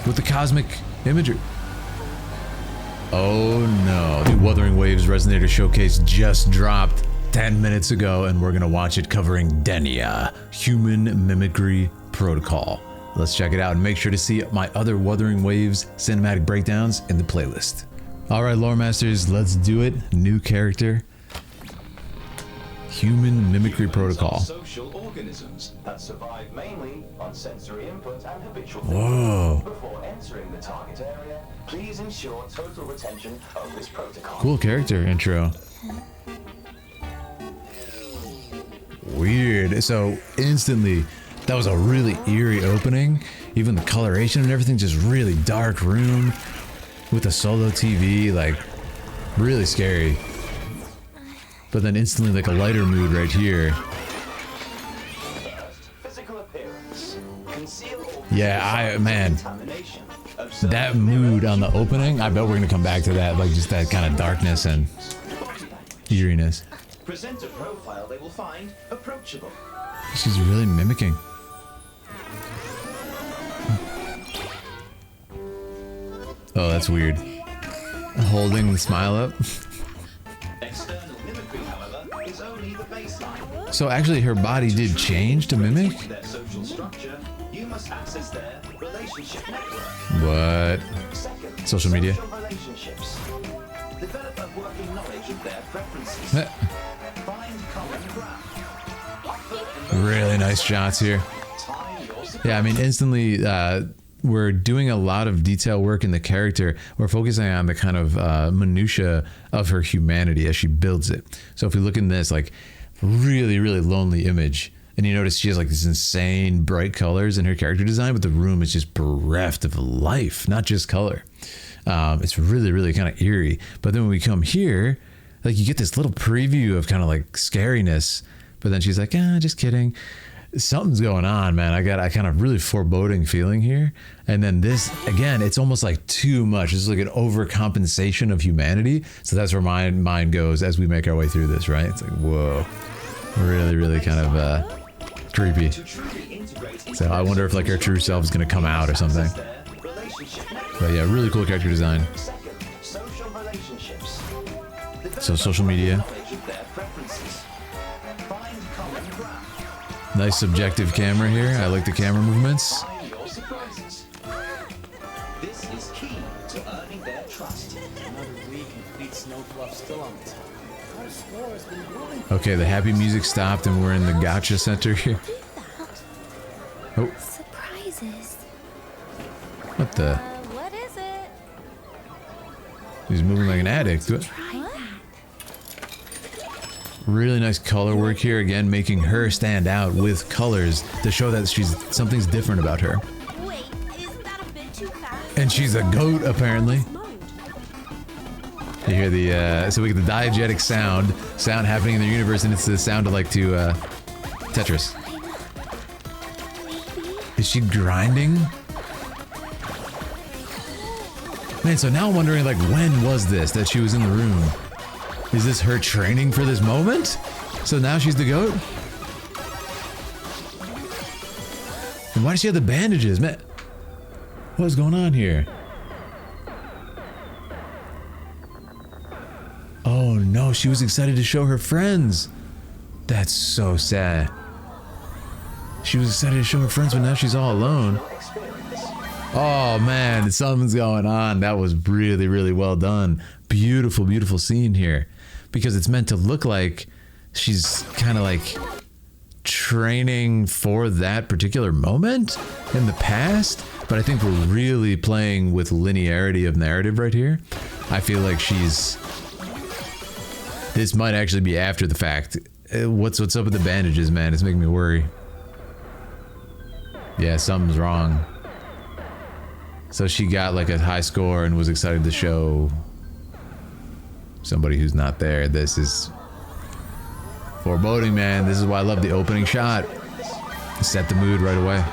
with the cosmic imagery. Oh no, the Wuthering Waves Resonator Showcase just dropped 10 minutes ago, and we're gonna watch it covering Denia, Human Mimicry Protocol. Let's check it out and make sure to see my other Wuthering Waves cinematic breakdowns in the playlist. Alright, Lore Masters, let's do it. New character. Human Mimicry Protocol. Social organisms that survive mainly on sensory input and habitual Whoa. Before entering the target area, please ensure total retention of this protocol. Cool character intro. Weird. So instantly, that was a really eerie opening. Even the coloration and everything, just really dark room with a solo TV, like really scary. But then instantly like a lighter mood right here. Physical appearance. Yeah, man, that mood on the opening, I bet we're gonna come back to that, like just that kind of darkness and eeriness. Present a profile they will find approachable. She's really mimicking. Oh, that's weird. Holding the smile up. External mimicry, however, is only the baseline. So actually her body did change to mimic? Their social structure, you must access their relationship network. What? Second, Social media? relationships. Develop a working knowledge of their preferences. Heh. Find common ground. Really nice shots here. Yeah, I mean, instantly, we're doing a lot of detail work in the character. We're focusing on the kind of minutia of her humanity as she builds it. So if we look in this, like, really, really lonely image, and you notice she has like these insane bright colors in her character design, but the room is just bereft of life, not just color. It's really, really kind of eerie. But then when we come here, like you get this little preview of kind of like scariness, but then she's like, just kidding. Something's going on, man. I kind of really foreboding feeling here. And then this, again, it's almost like too much. It's like an overcompensation of humanity. So that's where my mind goes as we make our way through this, right? It's like, whoa, really, really kind of creepy. So I wonder if like her true self is going to come out or something. But yeah, really cool character design. So social media. Nice subjective camera here. I like the camera movements. This is key to earning their trust. Okay, the happy music stopped and we're in the gotcha center here. Oh. Surprises. What the? What is it? He's moving like an addict. Try that. Really nice color work here, again making her stand out with colors to show that something's different about her. Wait, is that a bit too fast? And she's a goat apparently. You hear the so we get the diegetic sound happening in the universe, and it's the sound of like to Tetris. Is she grinding? Man, so now I'm wondering like when was this that she was in the room? Is this her training for this moment? So now she's the goat? And why does she have the bandages? Man, what's going on here? Oh no, she was excited to show her friends. That's so sad. She was excited to show her friends, but now she's all alone. Oh man, something's going on. That was really, really well done. Beautiful, beautiful scene here. Because it's meant to look like she's kind of like training for that particular moment in the past. But I think we're really playing with linearity of narrative right here. I feel like this might actually be after the fact. What's up with the bandages, man? It's making me worry. Yeah, something's wrong. So she got like a high score and was excited to show somebody who's not there. This is foreboding, man. This is why I love the opening shot. Set the mood right away.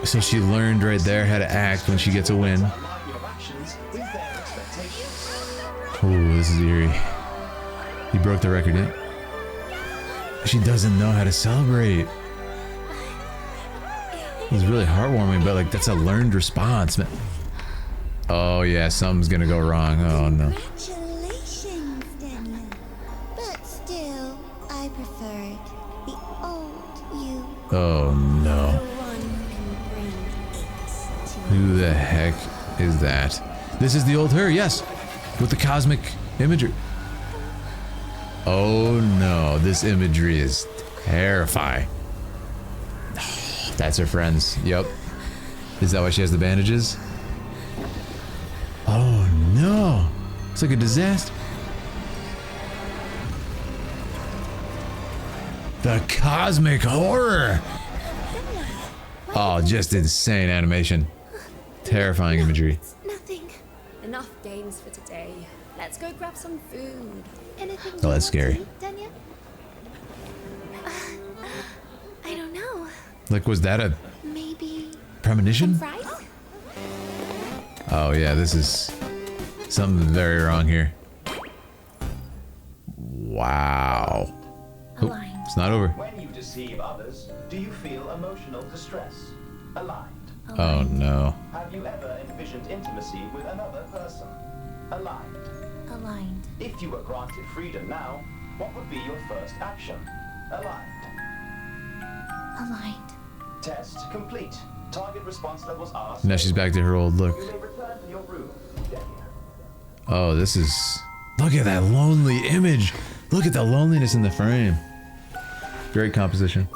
So she learned right there how to act when she gets a win. Ooh, this is eerie. He broke the record, yeah? She doesn't know how to celebrate. It's really heartwarming, but like that's a learned response, man. Oh yeah, something's gonna go wrong. Oh no. Congratulations, Denia. But still, I preferred the old you. Oh no. One can bring it to Who the heck is that? This is the old her, yes, with the cosmic imagery. Oh no, this imagery is terrifying. That's her friends. Yep. Is that why she has the bandages? Oh no. It's like a disaster. The cosmic horror. Oh, just insane animation. Terrifying imagery. Nothing. Enough games for today. Let's go grab some food. Anything Oh, that's scary. Denia? I don't know. Like, was that a Maybe premonition? fries? Oh yeah, this is something very wrong here. Wow. Oh, Aligned. it's not over. When you deceive others, do you feel emotional distress? Aligned. Oh no. Have you ever envisioned intimacy with another person? Aligned. Aligned. If you were granted freedom now, what would be your first action? Aligned. Aligned. Test complete. Target response levels are Now she's back to her old look. You may return to your room, Denia. Oh, this is... Look at that lonely image. Look at the loneliness in the frame. Great composition.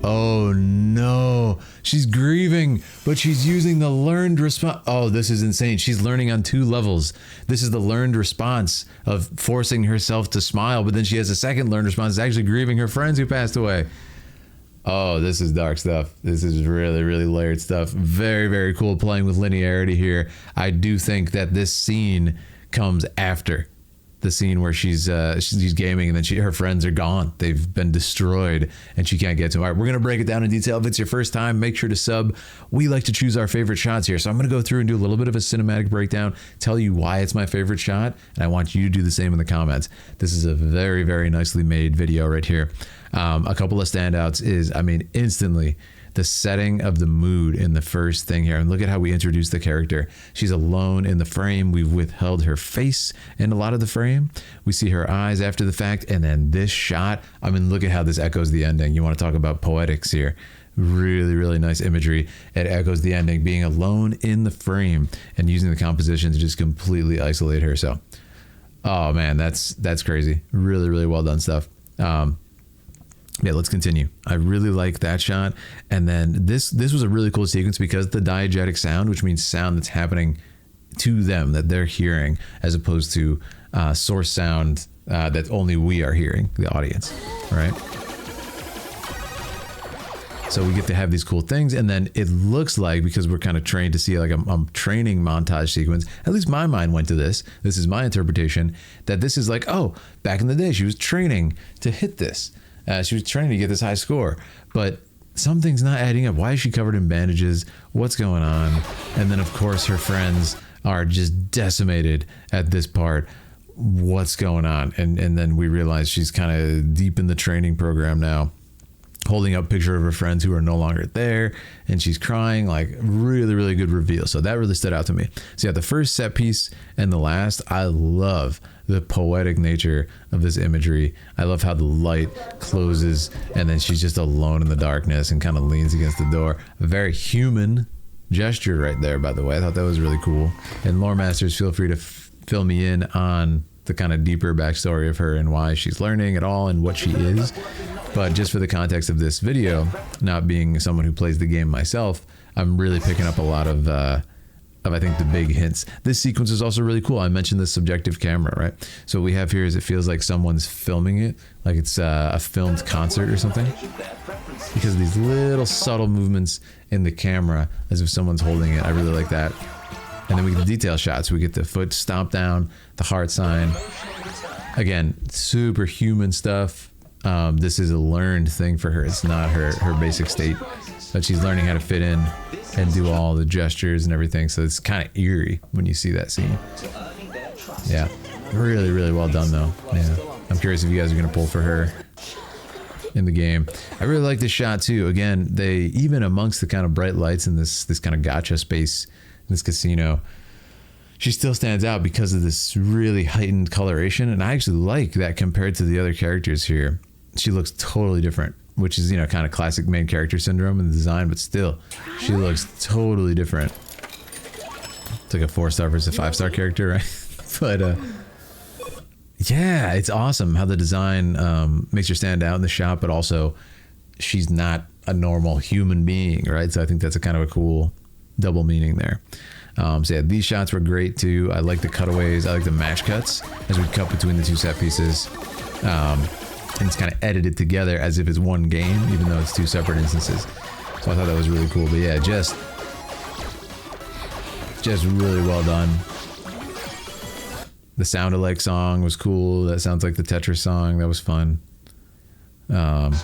Oh no. She's grieving, but she's using the learned response. Oh, this is insane. She's learning on 2 levels. This is the learned response of forcing herself to smile, but then she has a second learned response, actually grieving her friends who passed away. Oh, this is dark stuff. This is really, really layered stuff. Very, very cool playing with linearity here. I do think that this scene comes after the scene where she's gaming and then her friends are gone. They've been destroyed and she can't get to them. All right, we're going to break it down in detail. If it's your first time, make sure to sub. We like to choose our favorite shots here. So I'm going to go through and do a little bit of a cinematic breakdown, tell you why it's my favorite shot, and I want you to do the same in the comments. This is a very, very nicely made video right here. A couple of standouts is, I mean, instantly the setting of the mood in the first thing here. And look at how we introduce the character. She's alone in the frame. We've withheld her face in a lot of the frame. We see her eyes after the fact. And then this shot, I mean, look at how this echoes the ending. You want to talk about poetics here. Really, really nice imagery. It echoes the ending, being alone in the frame and using the composition to just completely isolate her. So, oh man, that's crazy. Really, really well done stuff. Yeah, let's continue. I really like that shot. And then this was a really cool sequence because the diegetic sound, which means sound that's happening to them, that they're hearing, as opposed to source sound that only we are hearing, the audience, right? So we get to have these cool things. And then it looks like, because we're kind of trained to see like a training montage sequence, at least my mind went to this. This is my interpretation, that this is like, oh, back in the day, she was training to hit this. She was training to get this high score, but something's not adding up. Why is she covered in bandages? What's going on? And then, of course, her friends are just decimated at this part. What's going on? And then we realize she's kind of deep in the training program now, holding up a picture of her friends who are no longer there, and she's crying. Like, really, really good reveal. So that really stood out to me. So yeah, the first set piece and the last, I love the poetic nature of this imagery. I love how the light closes and then she's just alone in the darkness and kind of leans against the door. A very human gesture right there, by the way. I thought that was really cool. And lore masters, feel free to fill me in on the kind of deeper backstory of her and why she's learning at all and what she is. But just for the context of this video, not being someone who plays the game myself, I'm really picking up a lot of I think the big hints. This sequence is also really cool. I mentioned the subjective camera, right? So what we have here is it feels like someone's filming it, like it's a filmed concert or something, because of these little subtle movements in the camera as if someone's holding it. I really like that. And then we get the detail shots. We get the foot stomp down, the heart sign. Again, super human stuff. This is a learned thing for her. It's not her basic state, but she's learning how to fit in and do all the gestures and everything. So it's kind of eerie when you see that scene. Yeah. Really, really well done though. Yeah, I'm curious if you guys are gonna pull for her in the game. I really like this shot too. Again, they even amongst the kind of bright lights in this kind of gacha space in this casino, she still stands out because of this really heightened coloration, and I actually like that compared to the other characters here. She looks totally different, which is, you know, kind of classic main character syndrome in the design, but still, she looks totally different. It's like a 4-star versus a 5-star character, right? But yeah, it's awesome how the design makes her stand out in the shot, but also she's not a normal human being, right? So I think that's a kind of a cool double meaning there. So yeah, these shots were great too. I like the cutaways. I like the match cuts as we cut between the two set pieces. And it's kind of edited together as if it's one game, even though it's two separate instances. So I thought that was really cool. But yeah, just really well done. The Sound Alike song was cool. That sounds like the Tetris song. That was fun. And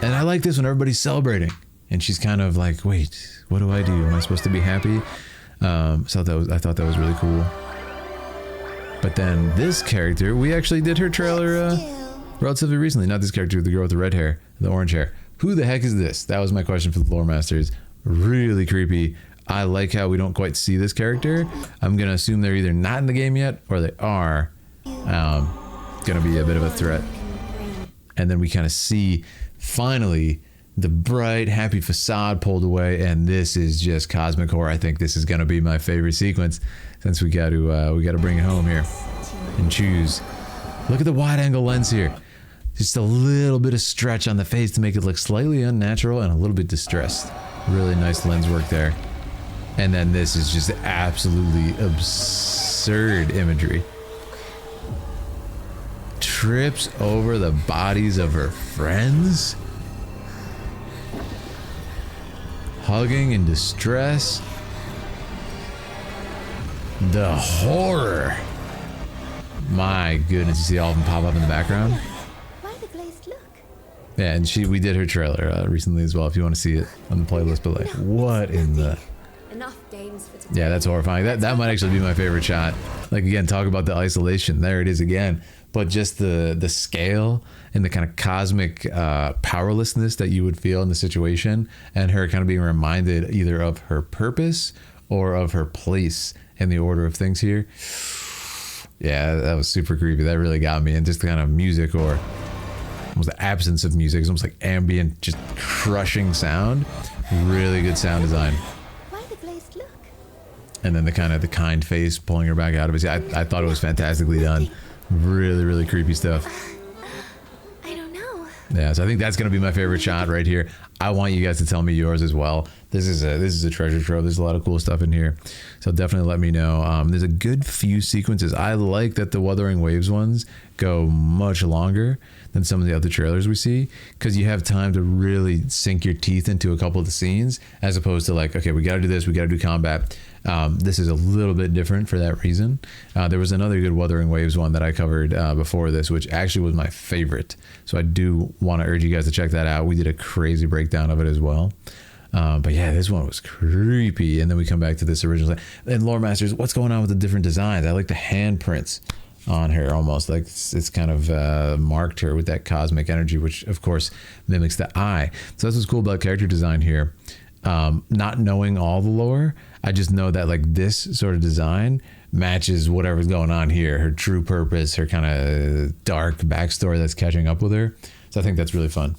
I like this when everybody's celebrating and she's kind of like, wait, what do I do? Am I supposed to be happy? So I thought that was really cool. But then this character, we actually did her trailer relatively recently. Not this character, the girl with the red hair, the orange hair. Who the heck is this? That was my question for the lore masters. Really creepy. I like how we don't quite see this character. I'm gonna assume they're either not in the game yet or they are gonna be a bit of a threat. And then we kind of see finally the bright happy facade pulled away, and this is just cosmic horror. I think this is gonna be my favorite sequence since we got to bring it home here and choose. Look at the wide angle lens here. Just a little bit of stretch on the face to make it look slightly unnatural and a little bit distressed. Really nice lens work there. And then this is just absolutely absurd imagery. Trips over the bodies of her friends. Hugging in distress. The horror. My goodness, you see all of them pop up in the background? Why the glazed look? Yeah, and we did her trailer recently as well, if you want to see it on the playlist. But like, what in the... Enough games for today. Yeah, that's horrifying. That might actually be my favorite shot. Like, again, talk about the isolation. There it is again. But just the scale and the kind of cosmic powerlessness that you would feel in the situation, and her kind of being reminded either of her purpose or of her place in the order of things here. Yeah, that was super creepy. That really got me. And just the kind of music, or almost the absence of music. It's almost like ambient, just crushing sound. Really good sound design. Why the glazed look? And then the kind face pulling her back out of it. Yeah, I thought it was fantastically done. Really creepy stuff. I don't know. Yeah, so I think that's gonna be my favorite shot right here. I want you guys to tell me yours as well. This is a treasure trove. There's a lot of cool stuff in here, so definitely let me know. There's a good few sequences. I like that the Wuthering Waves ones go much longer than some of the other trailers we see, because you have time to really sink your teeth into a couple of the scenes, as opposed to like, okay, we got to do this, we got to do combat. This is a little bit different for that reason. There was another good Wuthering Waves one that I covered before this, which actually was my favorite. So I do want to urge you guys to check that out. We did a crazy breakdown of it as well. But yeah, this one was creepy. And then we come back to this original. And Lore Masters, what's going on with the different designs? I like the handprints on her, almost like it's kind of marked her with that cosmic energy, which of course mimics the eye. So that's what's cool about character design here. Not knowing all the lore, I just know that like this sort of design matches whatever's going on here, her true purpose, her kind of dark backstory that's catching up with her. So I think that's really fun.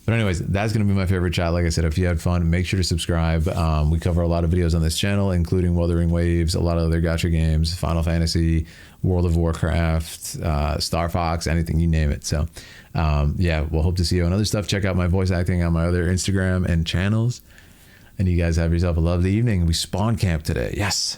But anyways, that's going to be my favorite shot. Like I said, if you had fun, make sure to subscribe. We cover a lot of videos on this channel, including Wuthering Waves, a lot of other gacha games, Final Fantasy, World of Warcraft, Star Fox, anything, you name it. So yeah, we'll hope to see you on other stuff. Check out my voice acting on my other Instagram and channels. And you guys have yourself a lovely evening. We spawn camp today. Yes.